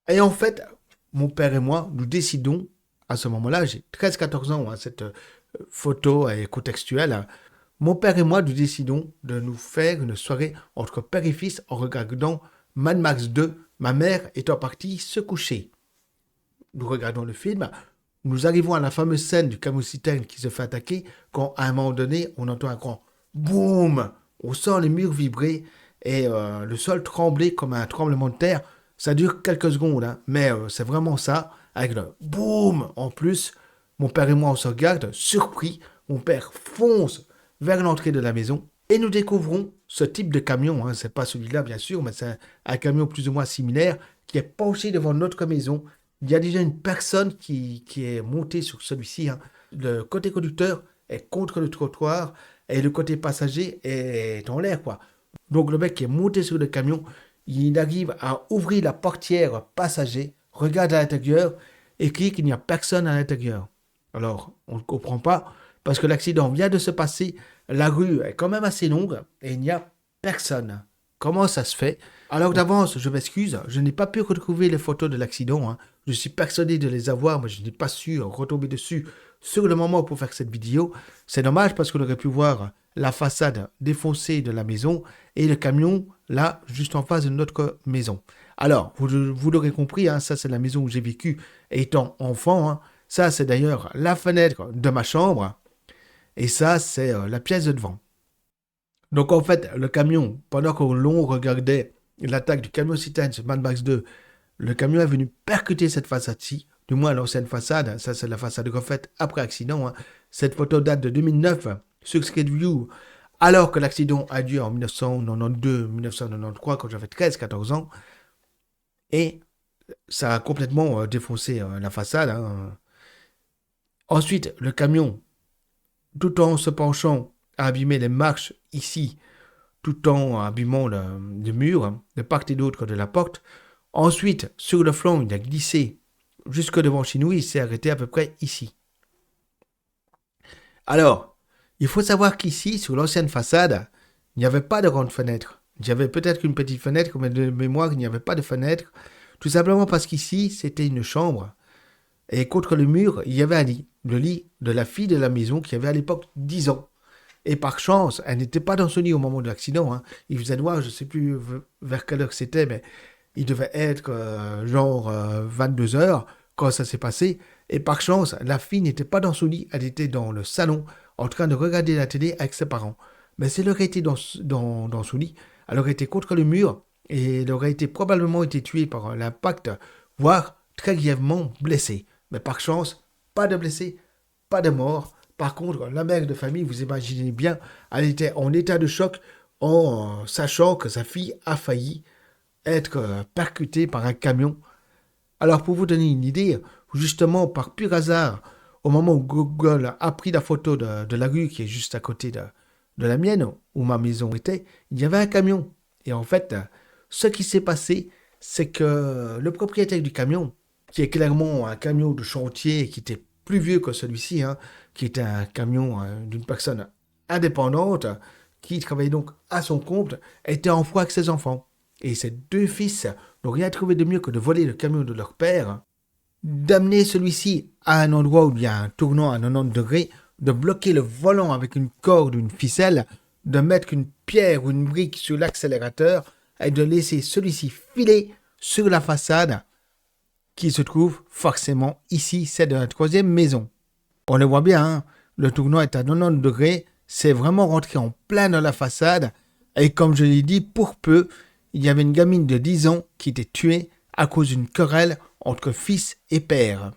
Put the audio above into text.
Et en fait, mon père et moi, nous décidons, à ce moment-là, j'ai 13-14 ans, hein, cette photo est contextuelle, hein. Mon père et moi, nous décidons de nous faire une soirée entre père et fils en regardant Mad Max 2, ma mère étant partie se coucher. Nous regardons le film, nous arrivons à la fameuse scène du camion-citerne qui se fait attaquer, quand à un moment donné, on entend un grand boum, on sent les murs vibrer et le sol trembler comme un tremblement de terre. Ça dure quelques secondes, hein, mais c'est vraiment ça, avec le boum en plus. Mon père et moi, on se regarde, surpris. Mon père fonce vers l'entrée de la maison et nous découvrons ce type de camion. Hein. C'est pas celui-là, bien sûr, mais c'est un camion plus ou moins similaire qui est penché devant notre maison. Il y a déjà une personne qui est montée sur celui-ci. Hein. Le côté conducteur est contre le trottoir et le côté passager est en l'air, quoi. Donc le mec qui est monté sur le camion, il arrive à ouvrir la portière passager, regarde à l'intérieur et crie qu'il n'y a personne à l'intérieur. Alors, on ne comprend pas parce que l'accident vient de se passer, la rue est quand même assez longue et il n'y a personne. Comment ça se fait? Alors d'avance, je m'excuse, je n'ai pas pu retrouver les photos de l'accident. Hein. Je suis persuadé de les avoir, mais je n'ai pas su retomber dessus sur le moment pour faire cette vidéo. C'est dommage parce qu'on aurait pu voir la façade défoncée de la maison et le camion là, juste en face de notre maison. Alors, vous l'aurez compris, hein, ça c'est la maison où j'ai vécu étant enfant. Hein. Ça c'est d'ailleurs la fenêtre de ma chambre et ça c'est la pièce de devant. Donc en fait, le camion, pendant que l'on regardait l'attaque du camion citerne sur Mad Max 2, le camion est venu percuter cette façade-ci, du moins l'ancienne façade, ça c'est la façade refaite après accident. Hein. Cette photo date de 2009 sur Street View, alors que l'accident a lieu en 1992-1993 quand j'avais 13-14 ans, et ça a complètement défoncé la façade. Hein. Ensuite, le camion, tout en se penchant, a abîmé les marches ici, tout en abîmant le mur hein, de part et d'autre de la porte. Ensuite, sur le flanc, il a glissé jusque devant chez nous, il s'est arrêté à peu près ici. Alors, il faut savoir qu'ici, sur l'ancienne façade, il n'y avait pas de grande fenêtre. Il y avait peut-être une petite fenêtre, mais de mémoire, il n'y avait pas de fenêtre. Tout simplement parce qu'ici, c'était une chambre. Et contre le mur, il y avait un lit. Le lit de la fille de la maison qui avait à l'époque 10 ans. Et par chance, elle n'était pas dans ce lit au moment de l'accident. Hein. Il faisait noir, je ne sais plus vers quelle heure c'était, mais il devait être genre 22 heures quand ça s'est passé. Et par chance, la fille n'était pas dans son lit, elle était dans le salon en train de regarder la télé avec ses parents. Mais si elle aurait été dans son lit, elle aurait été contre le mur et elle aurait probablement été tuée par l'impact, voire très grièvement blessée. Mais par chance, pas de blessés, pas de mort. Par contre, la mère de famille, vous imaginez bien, elle était en état de choc en sachant que sa fille a failli être percutée par un camion. Alors pour vous donner une idée, justement par pur hasard, au moment où Google a pris la photo de la rue qui est juste à côté de la mienne, où ma maison était, il y avait un camion. Et en fait, ce qui s'est passé, c'est que le propriétaire du camion, qui est clairement un camion de chantier qui était plus vieux que celui-ci, hein, qui était un camion d'une personne indépendante, qui travaillait donc à son compte, était en froid avec ses enfants. Et ses deux fils n'ont rien trouvé de mieux que de voler le camion de leur père, d'amener celui-ci à un endroit où il y a un tournant à 90 degrés, de bloquer le volant avec une corde ou une ficelle, de mettre une pierre ou une brique sur l'accélérateur et de laisser celui-ci filer sur la façade qui se trouve forcément ici, c'est de la troisième maison. On le voit bien, hein, le tournant est à 90 degrés, c'est vraiment rentré en plein dans la façade et comme je l'ai dit, pour peu, il y avait une gamine de 10 ans qui était tuée à cause d'une querelle entre fils et père.